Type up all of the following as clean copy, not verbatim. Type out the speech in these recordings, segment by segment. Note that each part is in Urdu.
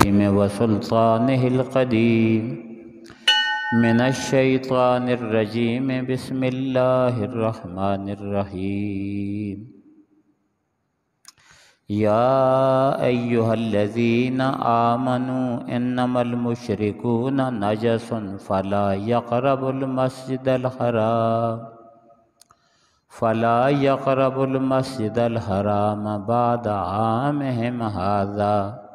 الكريم وسلطانه القديم من الشيطان الرجيم بسم الله الرحمن الرحيم يا أيها الذين آمنوا إنما المشركون نجس فلا يقربوا المسجد الحرام بعد عامهم هذا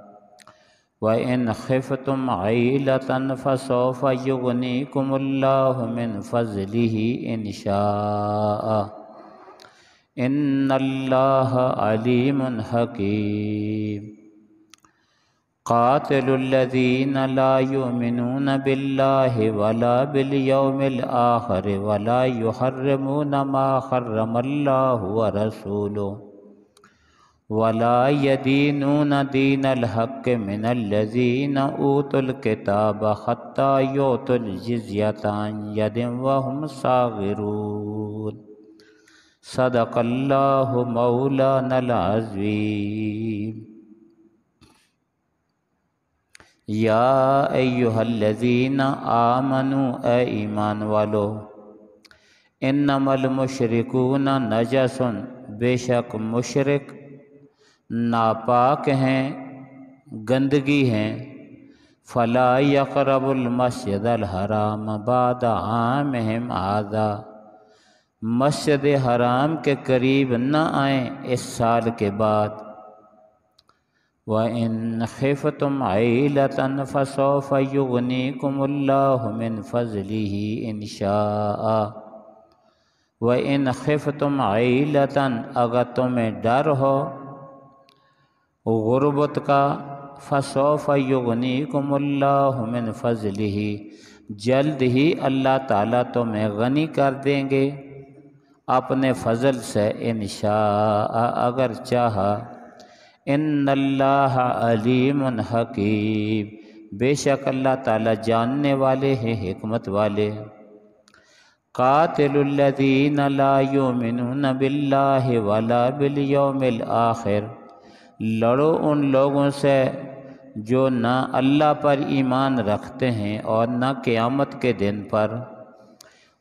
وإن خفتم عيلة فسوف يغنيكم الله من فضله إن شاء إن الله عليم حكيم قاتلوا الذين لا يؤمنون بالله ولا باليوم الآخر ولا يحرمون ما حرم الله ورسوله ولا يدينون دين الحق من الذين أوتوا الكتاب حتى يؤتوا الجزية عن يد وهم صاغرون صدق اللہ مولانا العظیم یا ایہا الذین آمنوا اے ایمان والو انما المشرکون نجس بے شک مشرک ناپاک ہیں گندگی ہیں فلا یقرب المسجد الحرام بعد عامہم ھذا مسجد حرام کے قریب نہ آئیں اس سال کے بعد وَإِنْ خِفْتُمْ عَيْلَةً فَسَوْفَ يُغْنِيكُمُ اللَّهُ مِنْ فَضْلِهِ إِنْ شَاءَ وَإِنْ خِفْتُمْ عَيْلَةً اگر تمہیں ڈر ہو غربت کا فَسَوْفَ يُغْنِيكُمُ اللَّهُ مِنْ فَضْلِهِ جلد ہی اللہ تعالیٰ تمہیں غنی کر دیں گے اپنے فضل سے انشاء اگر چاہا ان اللہ علیم حکیم بے شک اللہ تعالیٰ جاننے والے ہیں حکمت والے قاتل الذین لا یؤمنون باللہ ولا بالیوم الآخر لڑو ان لوگوں سے جو نہ اللہ پر ایمان رکھتے ہیں اور نہ قیامت کے دن پر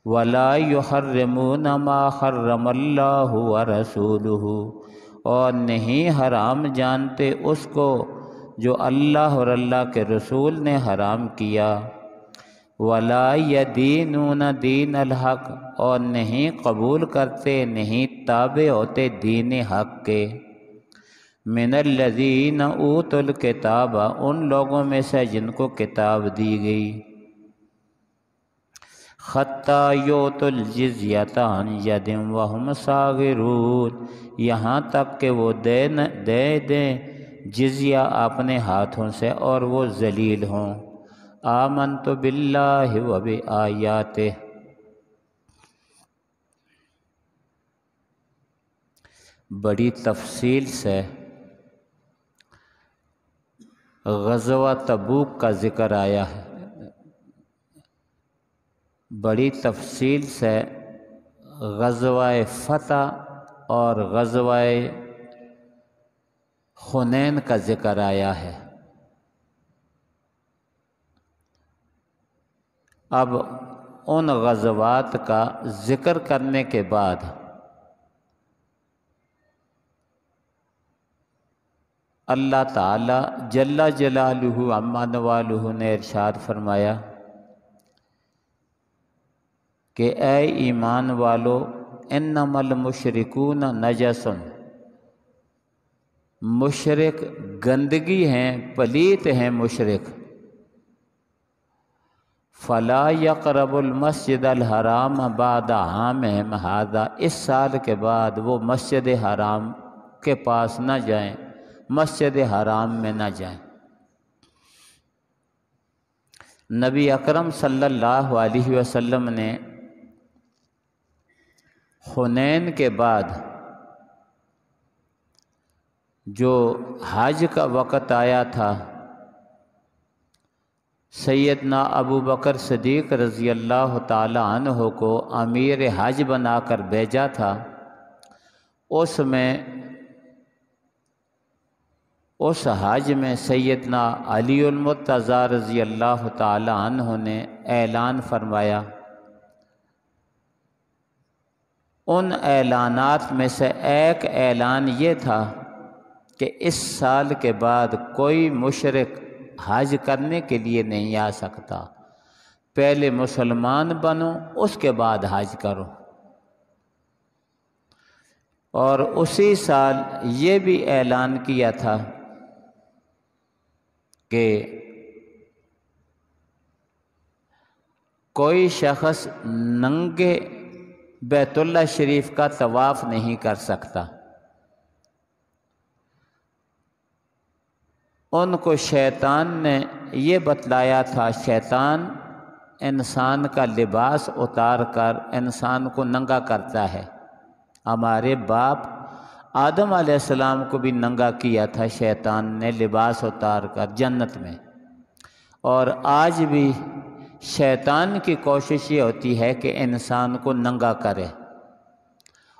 وَلَا يُحَرِّمُونَ مَا حَرَّمَ اللَّهُ وَرَسُولُهُ اور نہیں حرام جانتے اس کو جو اللہ اور اللہ کے رسول نے حرام کیا وَلَا يَدِينُونَ دِينَ الْحَقِّ اور نہیں قبول کرتے نہیں تابع ہوتے دین حق کے مِنَ الَّذِينَ أُوتُوا الْكِتَابَ ان لوگوں میں سے جن کو کتاب دی گئی حتیٰ یؤتوا الجزیۃ عن ید وہم صاغرون یہاں تک کہ وہ دے دیں جزیہ اپنے ہاتھوں سے اور وہ ذلیل ہوں آمنت باللہ و بآیاتہ بڑی تفصیل سے غزوہ تبوک کا ذکر آیا ہے بڑی تفصیل سے غزوہ فتح اور غزوہ حنین کا ذکر آیا ہے اب ان غزوات کا ذکر کرنے کے بعد اللہ تعالی جل جلالہ عما نوالہ نے ارشاد فرمایا کہ اے ایمان والو انما المشرکون نجس مشرک گندگی ہیں پلیت ہیں مشرک فلا یقرب المسجد الحرام بعد عامہم ھذا اس سال کے بعد وہ مسجد حرام کے پاس نہ جائیں مسجد حرام میں نہ جائیں نبی اکرم صلی اللہ علیہ وسلم نے حنین کے بعد جو حج کا وقت آیا تھا سیدنا ابو بکر صدیق رضی اللہ تعالی عنہ کو امیر حج بنا کر بھیجا تھا اس میں اس حج میں سیدنا علی المرتضیٰ رضی اللہ تعالی عنہ نے اعلان فرمایا۔ ان اعلانات میں سے ایک اعلان یہ تھا کہ اس سال کے بعد کوئی مشرک حج کرنے کے لیے نہیں آ سکتا، پہلے مسلمان بنو اس کے بعد حج کرو۔ اور اسی سال یہ بھی اعلان کیا تھا کہ کوئی شخص ننگے بیت اللہ شریف کا طواف نہیں کر سکتا۔ ان کو شیطان نے یہ بتلایا تھا، شیطان انسان کا لباس اتار کر انسان کو ننگا کرتا ہے۔ ہمارے باپ آدم علیہ السلام کو بھی ننگا کیا تھا شیطان نے لباس اتار کر جنت میں، اور آج بھی شیطان کی کوشش یہ ہوتی ہے کہ انسان کو ننگا کرے،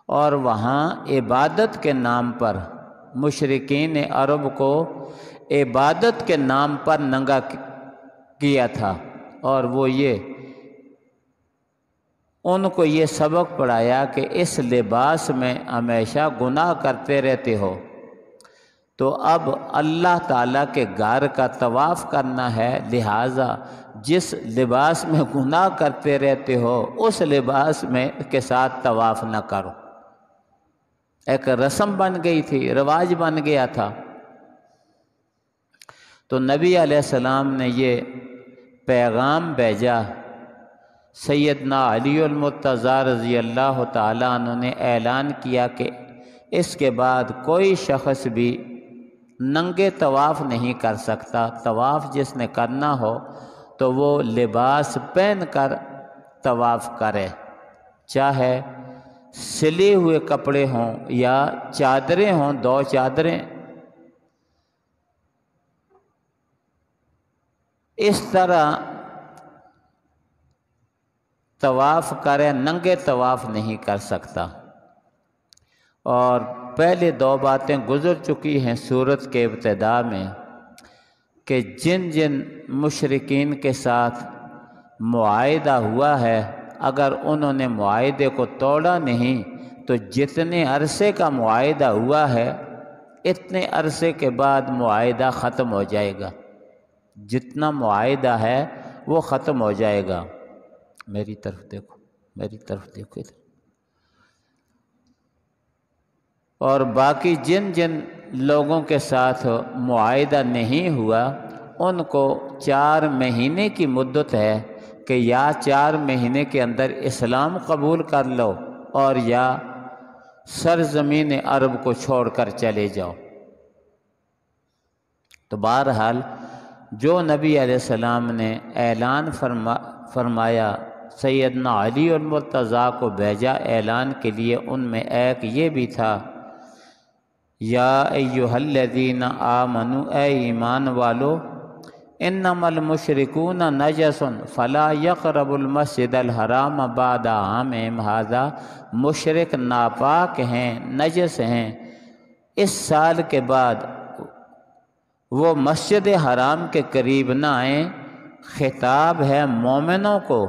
اور وہاں عبادت کے نام پر مشرکین عرب کو عبادت کے نام پر ننگا کیا تھا، اور وہ ان کو یہ سبق پڑھایا کہ اس لباس میں ہمیشہ گناہ کرتے رہتے ہو، تو اب اللہ تعالیٰ کے گھر کا طواف کرنا ہے، لہٰذا جس لباس میں گناہ کرتے رہتے ہو اس لباس میں کے ساتھ طواف نہ کرو۔ ایک رسم بن گئی تھی، رواج بن گیا تھا۔ تو نبی علیہ السلام نے یہ پیغام بھیجا، سیدنا علی المرتضیٰ رضی اللہ تعالیٰ عنہ نے اعلان کیا کہ اس کے بعد کوئی شخص بھی ننگے طواف نہیں کر سکتا، طواف جس نے کرنا ہو تو وہ لباس پہن کر طواف کرے، چاہے سلے ہوئے کپڑے ہوں یا چادریں ہوں، 2 چادریں، اس طرح طواف کرے، ننگے طواف نہیں کر سکتا۔ اور پہلے 2 باتیں گزر چکی ہیں سورت کے ابتدا میں کہ جن جن مشرکین کے ساتھ معاہدہ ہوا ہے، اگر انہوں نے معاہدے کو توڑا نہیں تو جتنے عرصے کا معاہدہ ہوا ہے اتنے عرصے کے بعد معاہدہ ختم ہو جائے گا، جتنا معاہدہ ہے وہ ختم ہو جائے گا۔ میری طرف دیکھو، میری طرف دیکھو ادھر۔ اور باقی جن جن لوگوں کے ساتھ معاہدہ نہیں ہوا ان کو 4 مہینے کی مدت ہے کہ یا 4 مہینے کے اندر اسلام قبول کر لو اور یا سرزمین عرب کو چھوڑ کر چلے جاؤ۔ تو بہرحال جو نبی علیہ السلام نے اعلان فرمایا، سیدنا علی المرتضیٰ کو بھیجا اعلان کے لیے، ان میں ایک یہ بھی تھا، یا ایھا الذین آمنوا، اے ایمان والو، انما المشرکون نجس فلا یقربوا المسجد الحرام بعد عامہم ھذا، مشرک ناپاک ہیں، نجس ہیں، اس سال کے بعد وہ مسجد حرام کے قریب نہ آئیں۔ خطاب ہے مومنوں کو،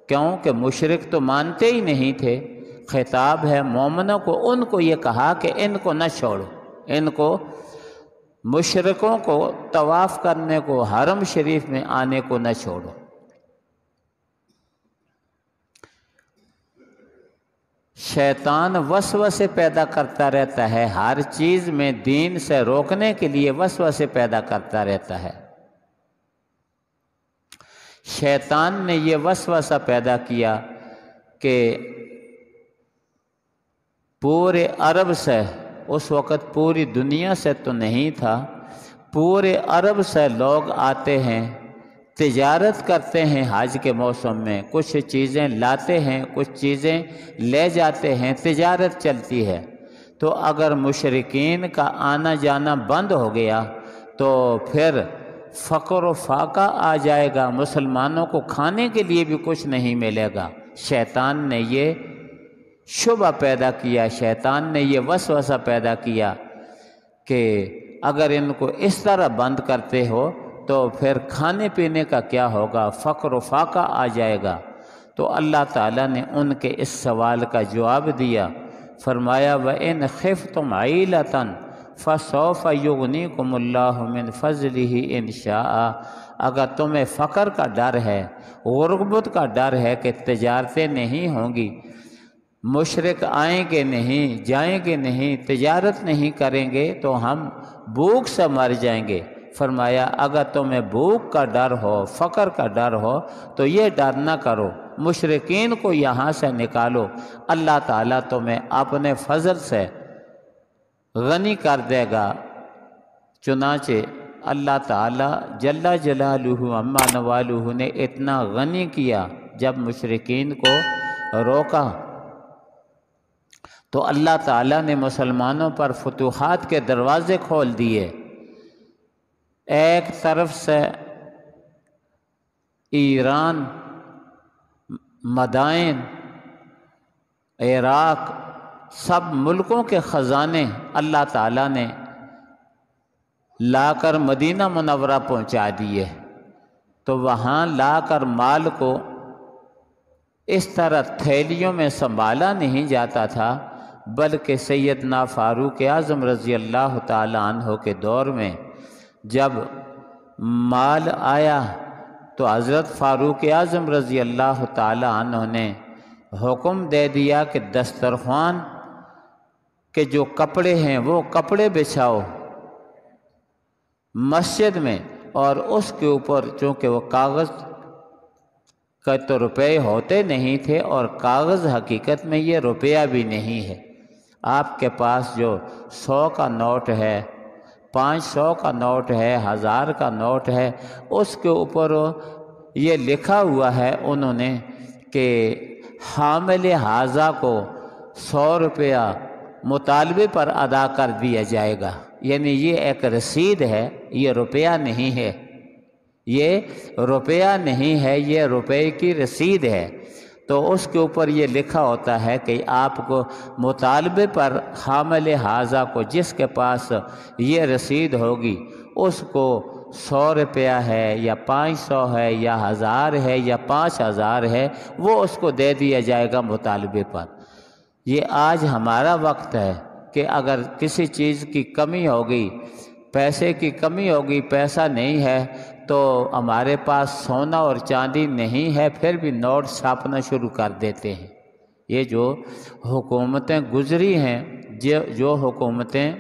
کیونکہ مشرک تو مانتے ہی نہیں تھے، خطاب ہے مومنوں کو، ان کو یہ کہا کہ ان کو نہ چھوڑو، ان کو مشرکوں کو طواف کرنے کو، حرم شریف میں آنے کو نہ چھوڑو۔ شیطان وسوسے پیدا کرتا رہتا ہے، ہر چیز میں دین سے روکنے کے لیے وسوسے پیدا کرتا رہتا ہے۔ شیطان نے یہ وسوسہ پیدا کیا کہ پورے عرب سے، اس وقت پوری دنیا سے تو نہیں تھا، پورے عرب سے لوگ آتے ہیں، تجارت کرتے ہیں حج کے موسم میں، کچھ چیزیں لاتے ہیں، کچھ چیزیں لے جاتے ہیں، تجارت چلتی ہے۔ تو اگر مشرکین کا آنا جانا بند ہو گیا تو پھر فقر و فاقہ آ جائے گا، مسلمانوں کو کھانے کے لیے بھی کچھ نہیں ملے گا۔ شیطان نے یہ شبہ پیدا کیا، شیطان نے یہ وسوسہ پیدا کیا کہ اگر ان کو اس طرح بند کرتے ہو تو پھر کھانے پینے کا کیا ہوگا، فقر و فاقہ آ جائے گا۔ تو اللہ تعالیٰ نے ان کے اس سوال کا جواب دیا، فرمایا وَإِنْ خِفْتُمْ عَيْلَةً فَسَوْفَ يُغْنِيكُمُ اللَّهُ مِنْ فَضْلِهِ إِنْ شَاءَ۔ اگر تمہیں فقر کا ڈر ہے، غربت کا ڈر ہے کہ تجارتیں نہیں ہوں گی، مشرک آئیں گے نہیں، جائیں گے نہیں، تجارت نہیں کریں گے تو ہم بھوک سے مر جائیں گے۔ فرمایا اگر تمہیں بھوک کا ڈر ہو، فقر کا ڈر ہو تو یہ ڈر نہ کرو، مشرکین کو یہاں سے نکالو، اللہ تعالیٰ تمہیں اپنے فضل سے غنی کر دے گا۔ چنانچہ اللہ تعالیٰ جل جلالہ عما نوالہ نے اتنا غنی کیا، جب مشرکین کو روکا تو اللہ تعالیٰ نے مسلمانوں پر فتوحات کے دروازے کھول دیے۔ ایک طرف سے ایران، مدائن، عراق، سب ملکوں کے خزانے اللہ تعالیٰ نے لا کر مدینہ منورہ پہنچا دیے۔ تو وہاں لا کر مال کو اس طرح تھیلیوں میں سنبھالا نہیں جاتا تھا، بلکہ سیدنا فاروق اعظم رضی اللہ تعالیٰ عنہ کے دور میں جب مال آیا تو حضرت فاروق اعظم رضی اللہ تعالیٰ عنہ نے حکم دے دیا کہ دسترخوان کے جو کپڑے ہیں وہ کپڑے بچھاؤ مسجد میں، اور اس کے اوپر چونکہ وہ کاغذ کا تو روپے ہوتے نہیں تھے، اور کاغذ حقیقت میں یہ روپیہ بھی نہیں ہے۔ آپ کے پاس جو 100 کا نوٹ ہے، 500 کا نوٹ ہے، 1000 کا نوٹ ہے، اس کے اوپر یہ لکھا ہوا ہے انہوں نے کہ حامل حاضہ کو 100 روپیہ مطالبے پر ادا کر دیا جائے گا، یعنی یہ ایک رسید ہے، یہ روپیہ نہیں ہے، یہ روپیہ نہیں ہے، یہ روپے کی رسید ہے۔ تو اس کے اوپر یہ لکھا ہوتا ہے کہ آپ کو مطالبے پر حامل حاضہ کو، جس کے پاس یہ رسید ہوگی، اس کو 100 روپیہ ہے یا 500 ہے یا 1000 ہے یا 5000 ہے، وہ اس کو دے دیا جائے گا مطالبے پر۔ یہ آج ہمارا وقت ہے کہ اگر کسی چیز کی کمی ہوگی، پیسے کی کمی ہوگی، پیسہ نہیں ہے، تو ہمارے پاس سونا اور چاندی نہیں ہے، پھر بھی نوٹ چھاپنا شروع کر دیتے ہیں۔ یہ جو حکومتیں گزری ہیں، جو حکومتیں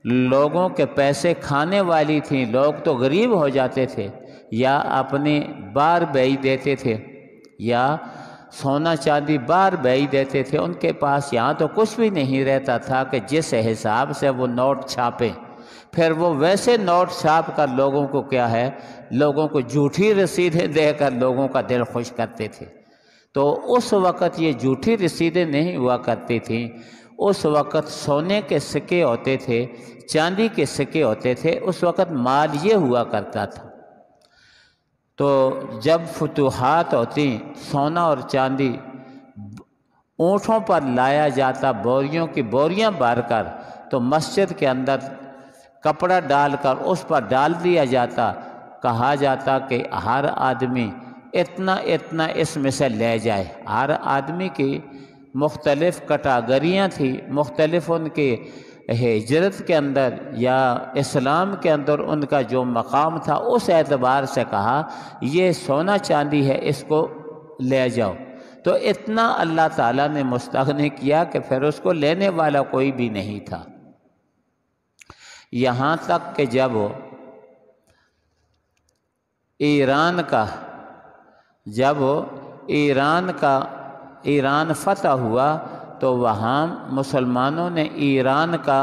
لوگوں کے پیسے کھانے والی تھیں، لوگ تو غریب ہو جاتے تھے، یا اپنی بار بیچ دیتے تھے، یا سونا چاندی بار بیچ دیتے تھے، ان کے پاس یہاں تو کچھ بھی نہیں رہتا تھا کہ جس حساب سے وہ نوٹ چھاپیں، پھر وہ ویسے نوٹ چھاپ کر لوگوں کو کیا ہے، لوگوں کو جھوٹی رسیدیں دے کر لوگوں کا دل خوش کرتے تھے۔ تو اس وقت یہ جھوٹی رسیدیں نہیں ہوا کرتی تھیں، اس وقت سونے کے سکے ہوتے تھے، چاندی کے سکے ہوتے تھے، اس وقت مال یہ ہوا کرتا تھا۔ تو جب فتوحات ہوتی، سونا اور چاندی اونٹوں پر لایا جاتا، بوریوں کی بوریاں بھر کر، تو مسجد کے اندر کپڑا ڈال کر اس پر ڈال دیا جاتا، کہا جاتا کہ ہر آدمی اتنا اتنا اس میں سے لے جائے۔ ہر آدمی کی مختلف کیٹیگریاں تھیں، مختلف ان کے ہجرت کے اندر یا اسلام کے اندر ان کا جو مقام تھا، اس اعتبار سے کہا یہ سونا چاندی ہے، اس کو لے جاؤ۔ تو اتنا اللہ تعالیٰ نے مستغنی کیا کہ پھر اس کو لینے والا کوئی بھی نہیں تھا۔ یہاں تک کہ جب ایران فتح ہوا تو وہاں مسلمانوں نے ایران کا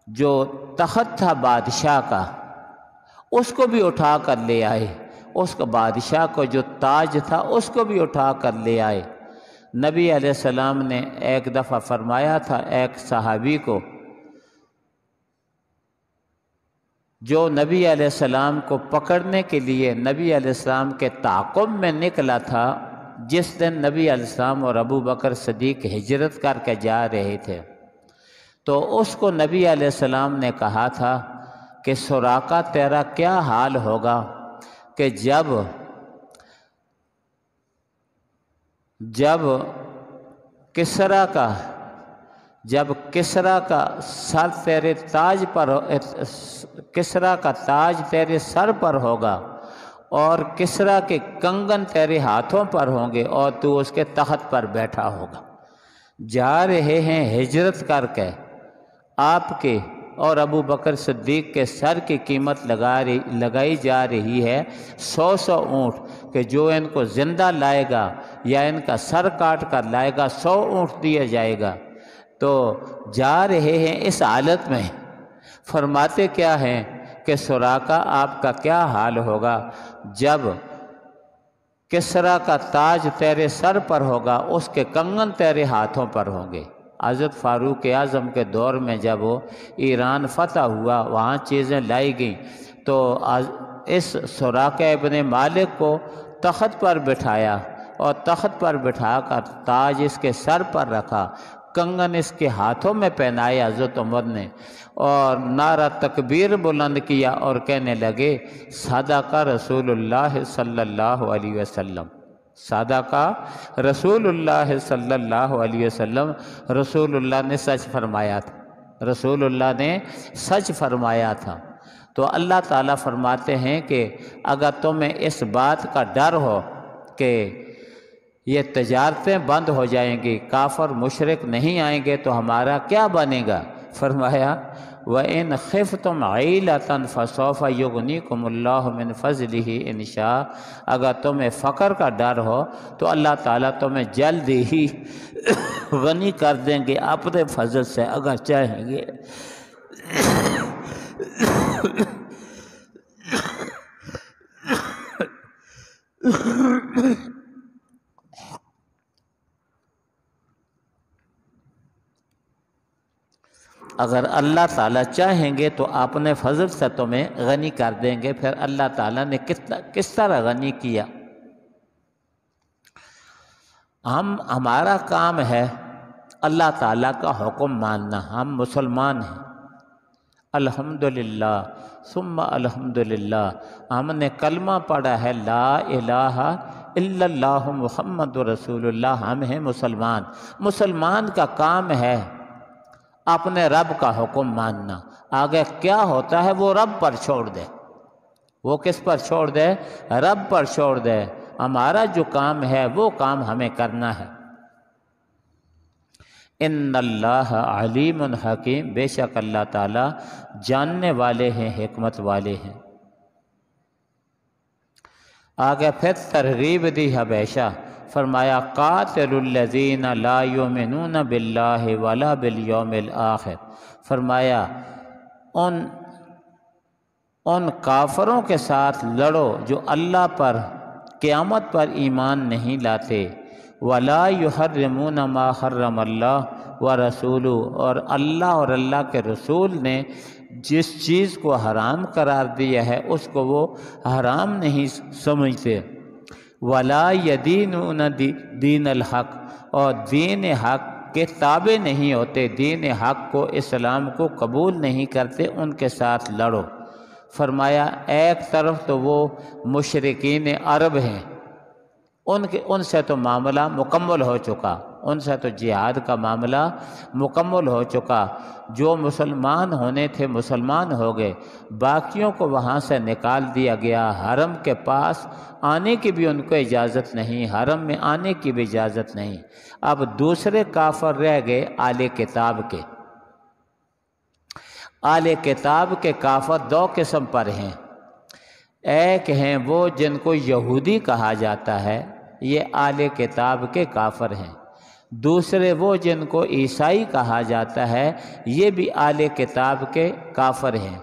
جو تخت تھا بادشاہ کا، اس کو بھی اٹھا کر لے آئے، اس کا بادشاہ کو جو تاج تھا اس کو بھی اٹھا کر لے آئے۔ نبی علیہ السلام نے ایک دفعہ فرمایا تھا ایک صحابی کو، جو نبی علیہ السلام کو پکڑنے کے لیے نبی علیہ السلام کے تعاقب میں نکلا تھا، جس دن نبی علیہ السلام اور ابو بکر صدیق ہجرت کر کے جا رہے تھے، تو اس کو نبی علیہ السلام نے کہا تھا کہ سراقہ تیرا کیا حال ہوگا کہ جب کسریٰ کا سر تیرے تاج پر کسریٰ کا تاج تیرے سر پر ہوگا اور کسریٰ کے کنگن تیرے ہاتھوں پر ہوں گے اور تو اس کے تخت پر بیٹھا ہوگا۔ جا رہے ہیں ہجرت کر کے، آپ کے اور ابو بکر صدیق کے سر کی قیمت لگائی جا رہی ہے 100 اونٹ، کہ جو ان کو زندہ لائے گا یا ان کا سر کاٹ کر لائے گا 100 اونٹ دیا جائے گا۔ تو جا رہے ہیں اس حالت میں، فرماتے کیا ہیں کہ سراقہ آپ کا کیا حال ہوگا جب کسریٰ کا تاج تیرے سر پر ہوگا، اس کے کنگن تیرے ہاتھوں پر ہوں گے۔ حضرت فاروق اعظم کے دور میں جب وہ ایران فتح ہوا، وہاں چیزیں لائی گئیں، تو اس سراقہ ابن مالک کو تخت پر بٹھایا اور تخت پر بٹھا کر تاج اس کے سر پر رکھا، کنگن اس کے ہاتھوں میں پہنائے حضرت عمر نے، اور نعرہ تکبیر بلند کیا اور کہنے لگے صدق رسول اللہ صلی اللہ علیہ وسلم، صدق رسول اللہ صلی اللہ علیہ وسلم، رسول اللہ نے سچ فرمایا تھا، رسول اللہ نے سچ فرمایا تھا۔ تو اللہ تعالیٰ فرماتے ہیں کہ اگر تمہیں اس بات کا ڈر ہو کہ یہ تجارتیں بند ہو جائیں گی، کافر مشرک نہیں آئیں گے، تو ہمارا کیا بنے گا؟ فرمایا وَإِنْ خِفْتُمْ عَيْلَةً فَسَوْفَ يُغْنِيكُمُ اللَّهُ مِنْ فَضْلِهِ إِنْ شَاءَ، اگر تمہیں فقر کا ڈر ہو تو اللہ تعالیٰ تمہیں جلد ہی غنی کر دیں گے اپنے فضل سے اگر چاہیں گے۔ اگر اللہ تعالیٰ چاہیں گے تو اپنے فضل سے تمہیں غنی کر دیں گے۔ پھر اللہ تعالیٰ نے کس طرح غنی کیا؟ ہمارا کام ہے اللہ تعالیٰ کا حکم ماننا، ہم مسلمان ہیں، الحمدللہ ثم الحمدللہ، ہم نے کلمہ پڑھا ہے لا الہ الا اللہ محمد رسول اللہ، ہم ہیں مسلمان۔ مسلمان کا کام ہے اپنے رب کا حکم ماننا، آگے کیا ہوتا ہے وہ رب پر چھوڑ دے، وہ کس پر چھوڑ دے؟ رب پر چھوڑ دے۔ ہمارا جو کام ہے وہ کام ہمیں کرنا ہے۔ ان اللہ علیم حکیم، بے شک اللہ تعالیٰ جاننے والے ہیں، حکمت والے ہیں۔ آگے پھر ترغیب دی ہمیشہ، فرمایا قاتل الذین لا یؤمنون باللہ ولا بالیوم الآخر، فرمایا ان کافروں کے ساتھ لڑو جو اللہ پر، قیامت پر ایمان نہیں لاتے، ولا یحرمون ما حرم اللہ ورسولہ، اور اللہ کے رسول نے جس چیز کو حرام قرار دیا ہے اس کو وہ حرام نہیں سمجھتے، ولا یدینون دین الحق، اور دین حق کے تابع نہیں ہوتے، دین حق کو، اسلام کو قبول نہیں کرتے، ان کے ساتھ لڑو۔ فرمایا ایک طرف تو وہ مشرکین عرب ہیں، ان سے تو معاملہ مکمل ہو چکا، ان سے تو جہاد کا معاملہ مکمل ہو چکا، جو مسلمان ہونے تھے مسلمان ہو گئے، باقیوں کو وہاں سے نکال دیا گیا، حرم کے پاس آنے کی بھی ان کو اجازت نہیں، حرم میں آنے کی بھی اجازت نہیں۔ اب دوسرے کافر رہ گئے اہل کتاب کے۔ اہل کتاب کے کافر دو قسم پر ہیں، ایک ہیں وہ جن کو یہودی کہا جاتا ہے، یہ اہل کتاب کے کافر ہیں، دوسرے وہ جن کو عیسائی کہا جاتا ہے، یہ بھی اہل کتاب کے کافر ہیں،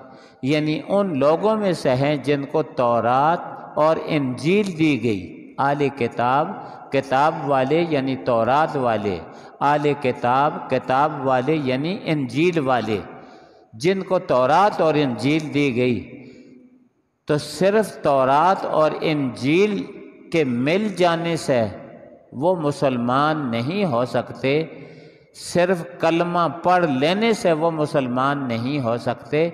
یعنی ان لوگوں میں سے ہیں جن کو تورات اور انجیل دی گئی۔ اہل کتاب کتاب والے یعنی تورات والے، اہل کتاب کتاب والے یعنی انجیل والے، جن کو تورات اور انجیل دی گئی، تو صرف تورات اور انجیل کے مل جانے سے وہ مسلمان نہیں ہو سکتے، صرف کلمہ پڑھ لینے سے وہ مسلمان نہیں ہو سکتے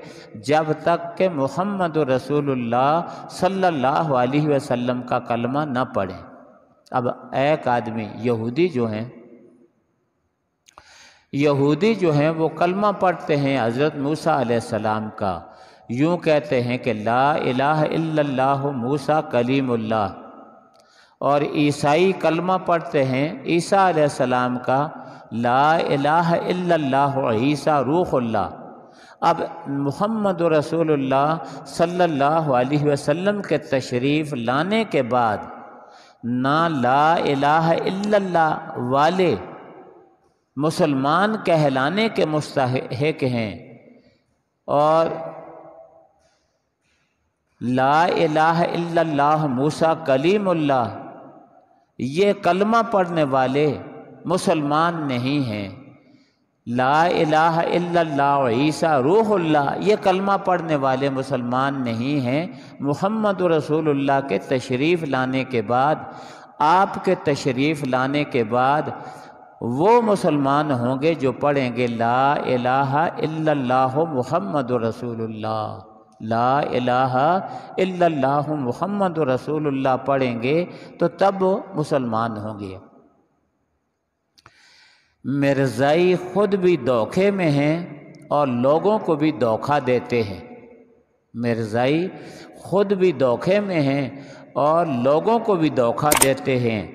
جب تک کہ محمد رسول اللہ صلی اللہ علیہ وسلم کا کلمہ نہ پڑھیں۔ اب ایک آدمی یہودی جو ہیں وہ کلمہ پڑھتے ہیں حضرت موسیٰ علیہ السلام کا، یوں کہتے ہیں کہ لا الہ الا اللہ موسیٰ کلیم اللہ، اور عیسائی کلمہ پڑھتے ہیں عیسیٰ علیہ السلام کا لا الہ الا اللہ عیسیٰ روح اللہ۔ اب محمد رسول اللہ صلی اللہ علیہ وسلم کے تشریف لانے کے بعد نہ لا الہ الا اللہ والے مسلمان کہلانے کے مستحق ہیں، اور لا الہ الا اللہ موسیٰ کلیم اللہ یہ کلمہ پڑھنے والے مسلمان نہیں ہیں۔ لا الہ الا اللہ عیسیٰ روح اللہ یہ کلمہ پڑھنے والے مسلمان نہیں ہیں۔ محمد رسول اللہ کے تشریف لانے کے بعد، آپ کے تشریف لانے کے بعد وہ مسلمان ہوں گے جو پڑھیں گے لا الہ الا اللہ محمد رسول اللہ، لا الہ الا اللہ محمد رسول اللہ پڑھیں گے تو تب مسلمان ہوں گے۔ مرزائی خود بھی دھوکے میں ہیں اور لوگوں کو بھی دھوکہ دیتے ہیں۔ مرزائی خود بھی دھوکے میں ہیں اور لوگوں کو بھی دھوکہ دیتے ہیں۔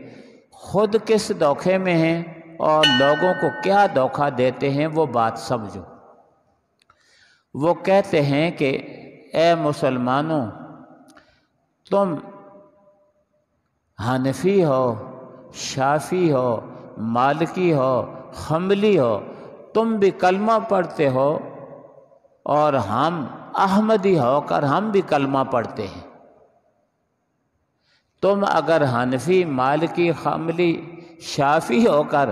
خود کس دھوکے میں ہیں اور لوگوں کو کیا دھوکہ دیتے ہیں وہ بات سمجھو۔ وہ کہتے ہیں کہ اے مسلمانوں، تم حنفی ہو، شافعی ہو، مالکی ہو، حنبلی ہو، تم بھی کلمہ پڑھتے ہو، اور ہم احمدی ہو کر ہم بھی کلمہ پڑھتے ہیں۔ تم اگر حنفی، مالکی، حنبلی، شافعی ہو کر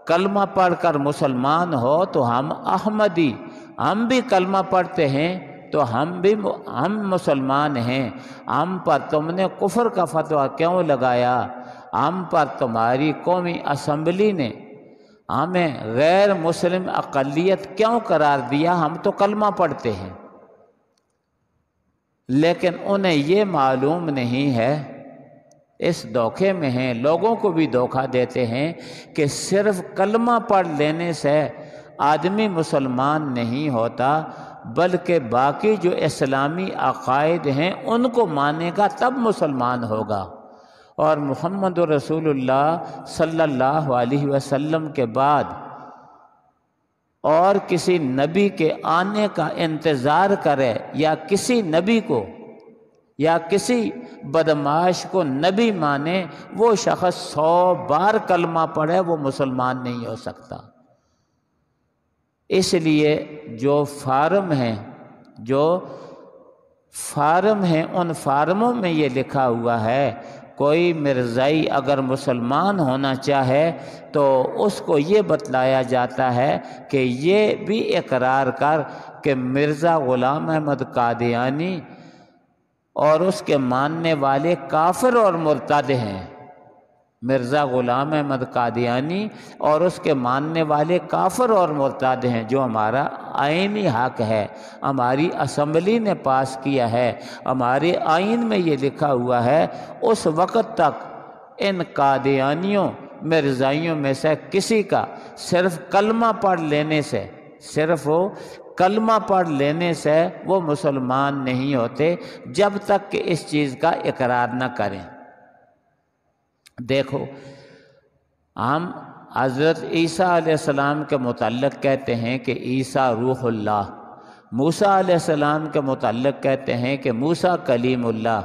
کلمہ پڑھ کر مسلمان ہو تو ہم احمدی، ہم بھی کلمہ پڑھتے ہیں تو ہم مسلمان ہیں۔ ہم پر تم نے کفر کا فتویٰ کیوں لگایا؟ ہم پر تمہاری قومی اسمبلی نے ہمیں غیر مسلم اقلیت کیوں قرار دیا؟ ہم تو کلمہ پڑھتے ہیں۔ لیکن انہیں یہ معلوم نہیں ہے، اس دھوکے میں ہیں، لوگوں کو بھی دھوکہ دیتے ہیں کہ صرف کلمہ پڑھ لینے سے آدمی مسلمان نہیں ہوتا، بلکہ باقی جو اسلامی عقائد ہیں ان کو مانے گا تب مسلمان ہوگا۔ اور محمد رسول اللہ صلی اللہ علیہ وسلم کے بعد اور کسی نبی کے آنے کا انتظار کرے، یا کسی نبی کو یا کسی بدمعاش کو نبی مانے، وہ شخص 100 بار کلمہ پڑھے وہ مسلمان نہیں ہو سکتا۔ اس لیے جو فارم ہیں ان فارموں میں یہ لکھا ہوا ہے، کوئی مرزائی اگر مسلمان ہونا چاہے تو اس کو یہ بتلایا جاتا ہے کہ یہ بھی اقرار کر کہ مرزا غلام احمد قادیانی اور اس کے ماننے والے کافر اور مرتد ہیں۔ مرزا غلام احمد قادیانی اور اس کے ماننے والے کافر اور مرتد ہیں، جو ہمارا آئینی حق ہے، ہماری اسمبلی نے پاس کیا ہے، ہمارے آئین میں یہ لکھا ہوا ہے۔ اس وقت تک ان قادیانیوں، مرزائیوں میں سے کسی کا صرف کلمہ پڑھ لینے سے وہ مسلمان نہیں ہوتے جب تک کہ اس چیز کا اقرار نہ کریں۔ دیکھو، ہم حضرت عیسیٰ علیہ السلام کے متعلق کہتے ہیں کہ عیسیٰ روح اللہ، موسیٰ علیہ السلام کے متعلق کہتے ہیں کہ موسیٰ کلیم اللہ۔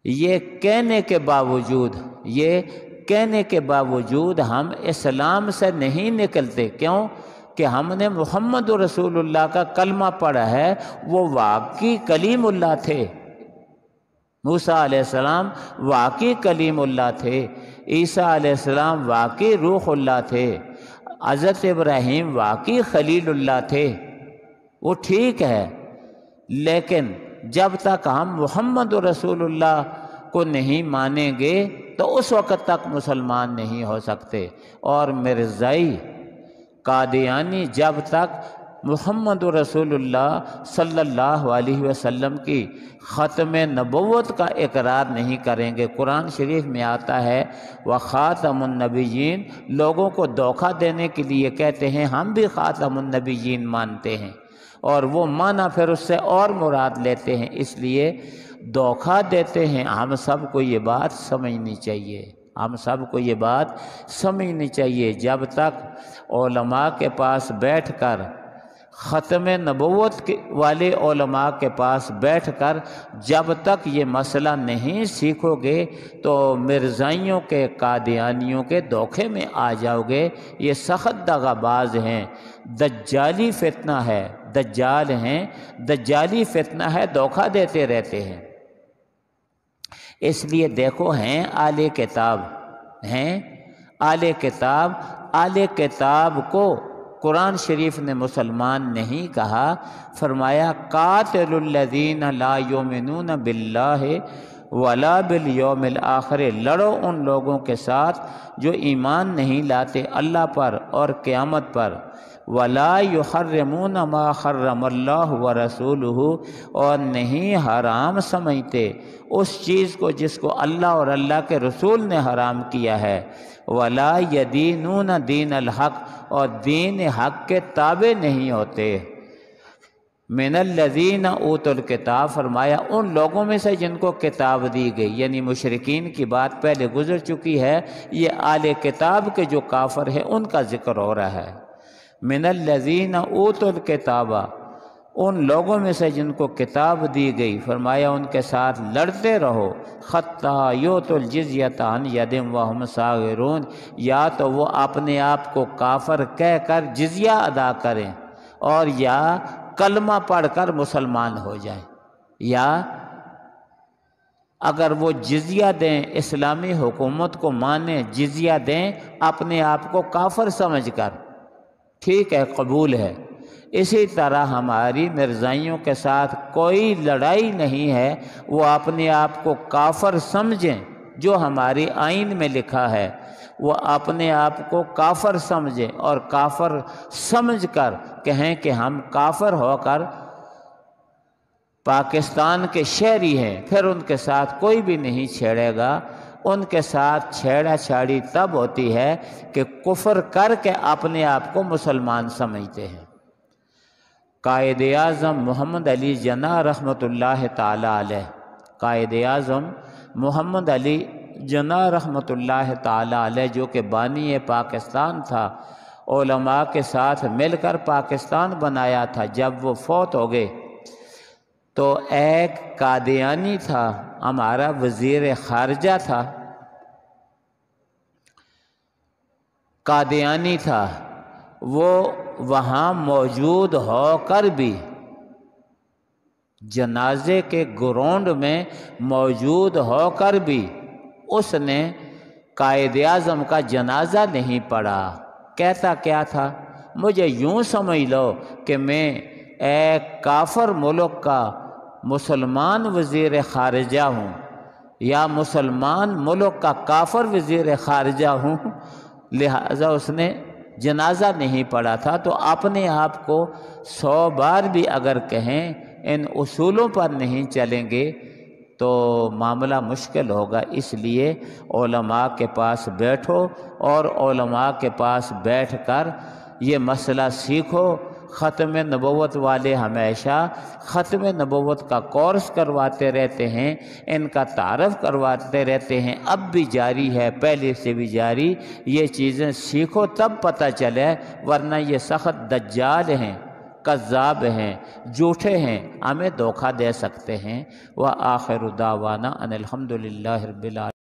یہ کہنے کے باوجود ہم اسلام سے نہیں نکلتے۔ کیوں؟ کہ ہم نے محمد رسول اللہ کا کلمہ پڑھا ہے، وہ واقعی کلیم اللہ تھے۔ موسیٰ علیہ السلام واقعی کلیم اللہ تھے، عیسیٰ علیہ السلام واقعی روح اللہ تھے، حضرت ابراہیم واقعی خلیل اللہ تھے۔ وہ ٹھیک ہے، لیکن جب تک ہم محمد رسول اللہ کو نہیں مانیں گے تو اس وقت تک مسلمان نہیں ہو سکتے۔ اور مرزائی قادیانی جب تک محمد رسول اللہ صلی اللہ علیہ وسلم کی ختم نبوت کا اقرار نہیں کریں گے۔ قرآن شریف میں آتا ہے وخاتم النبیین، لوگوں کو دھوکہ دینے کے لیے کہتے ہیں ہم بھی خاتم النبیین مانتے ہیں، اور وہ مانا پھر اس سے اور مراد لیتے ہیں، اس لیے دھوکہ دیتے ہیں۔ ہم سب کو یہ بات سمجھنی چاہیے، ہم سب کو یہ بات سمجھنی چاہیے۔ جب تک علماء کے پاس بیٹھ کر، ختم نبوت والے علماء کے پاس بیٹھ کر جب تک یہ مسئلہ نہیں سیکھو گے تو مرزائیوں کے، قادیانیوں کے دھوکے میں آ جاؤ گے۔ یہ سخت دغا باز ہیں، دجالی فتنہ ہے، دجال ہیں، دجالی فتنہ ہے، دھوکہ دیتے رہتے ہیں۔ اس لیے دیکھو ہیں اہل کتاب، ہیں اہل کتاب، اہل کتاب کو قرآن شریف نے مسلمان نہیں کہا، فرمایا قاتل الذین لا یؤمنون باللہ ولا بالیوم الآخر، لڑو ان لوگوں کے ساتھ جو ایمان نہیں لاتے اللہ پر اور قیامت پر، ولا یحرمون ما حرم اللہ ورسولہ، اور نہیں حرام سمجھتے اس چیز کو جس کو اللہ اور اللہ کے رسول نے حرام کیا ہے، ولا یدینون دین الحق، اور دین حق کے تابع نہیں ہوتے، من الذین اوتوا الکتاب، فرمایا ان لوگوں میں سے جن کو کتاب دی گئی، یعنی مشرکین کی بات پہلے گزر چکی ہے، یہ اہل کتاب کے جو کافر ہیں ان کا ذکر ہو رہا ہے۔ من الذین اوتوا الکتاب، ان لوگوں میں سے جن کو کتاب دی گئی، فرمایا ان کے ساتھ لڑتے رہو، حتی یؤتوا الجزیۃ عن ید وہم صاغرون، یا تو وہ اپنے آپ کو کافر کہہ کر جزیہ ادا کریں، اور یا کلمہ پڑھ کر مسلمان ہو جائیں، یا اگر وہ جزیہ دیں، اسلامی حکومت کو مانیں، جزیہ دیں اپنے آپ کو کافر سمجھ کر، ٹھیک ہے، قبول ہے۔ اسی طرح ہماری مرزائیوں کے ساتھ کوئی لڑائی نہیں ہے، وہ اپنے آپ کو کافر سمجھیں، جو ہماری آئین میں لکھا ہے وہ اپنے آپ کو کافر سمجھیں، اور کافر سمجھ کر کہیں کہ ہم کافر ہو کر پاکستان کے شہری ہیں، پھر ان کے ساتھ کوئی بھی نہیں چھیڑے گا۔ ان کے ساتھ چھیڑا چھاڑی تب ہوتی ہے کہ کفر کر کے اپنے آپ کو مسلمان سمجھتے ہیں۔ قائد اعظم محمد علی جناح رحمۃ اللہ تعالی علیہ، قائد اعظم محمد علی جناح رحمۃ اللہ تعالی علیہ، جو کہ بانی پاکستان تھا، علماء کے ساتھ مل کر پاکستان بنایا تھا، جب وہ فوت ہو گئے تو ایک قادیانی تھا، ہمارا وزیر خارجہ تھا، قادیانی تھا، وہ وہاں موجود ہو کر بھی، جنازے کے گراؤنڈ میں موجود ہو کر بھی اس نے قائد اعظم کا جنازہ نہیں پڑھا۔ کہتا کیا تھا؟ مجھے یوں سمجھ لو کہ میں ایک کافر ملک کا مسلمان وزیر خارجہ ہوں، یا مسلمان ملک کا کافر وزیر خارجہ ہوں، لہذا اس نے جنازہ نہیں پڑھا تھا۔ تو اپنے آپ کو 100 بار بھی اگر کہیں ان اصولوں پر نہیں چلیں گے تو معاملہ مشکل ہوگا۔ اس لیے علماء کے پاس بیٹھو، اور علماء کے پاس بیٹھ کر یہ مسئلہ سیکھو۔ ختم نبوت والے ہمیشہ ختم نبوت کا کورس کرواتے رہتے ہیں، ان کا تعارف کرواتے رہتے ہیں، اب بھی جاری ہے، پہلے سے بھی جاری۔ یہ چیزیں سیکھو تب پتہ چلے، ورنہ یہ سخت دجال ہیں، کذاب ہیں، جھوٹے ہیں، ہمیں دھوکہ دے سکتے ہیں۔ وآخر دعوانا ان الحمد للہ رب العالمین۔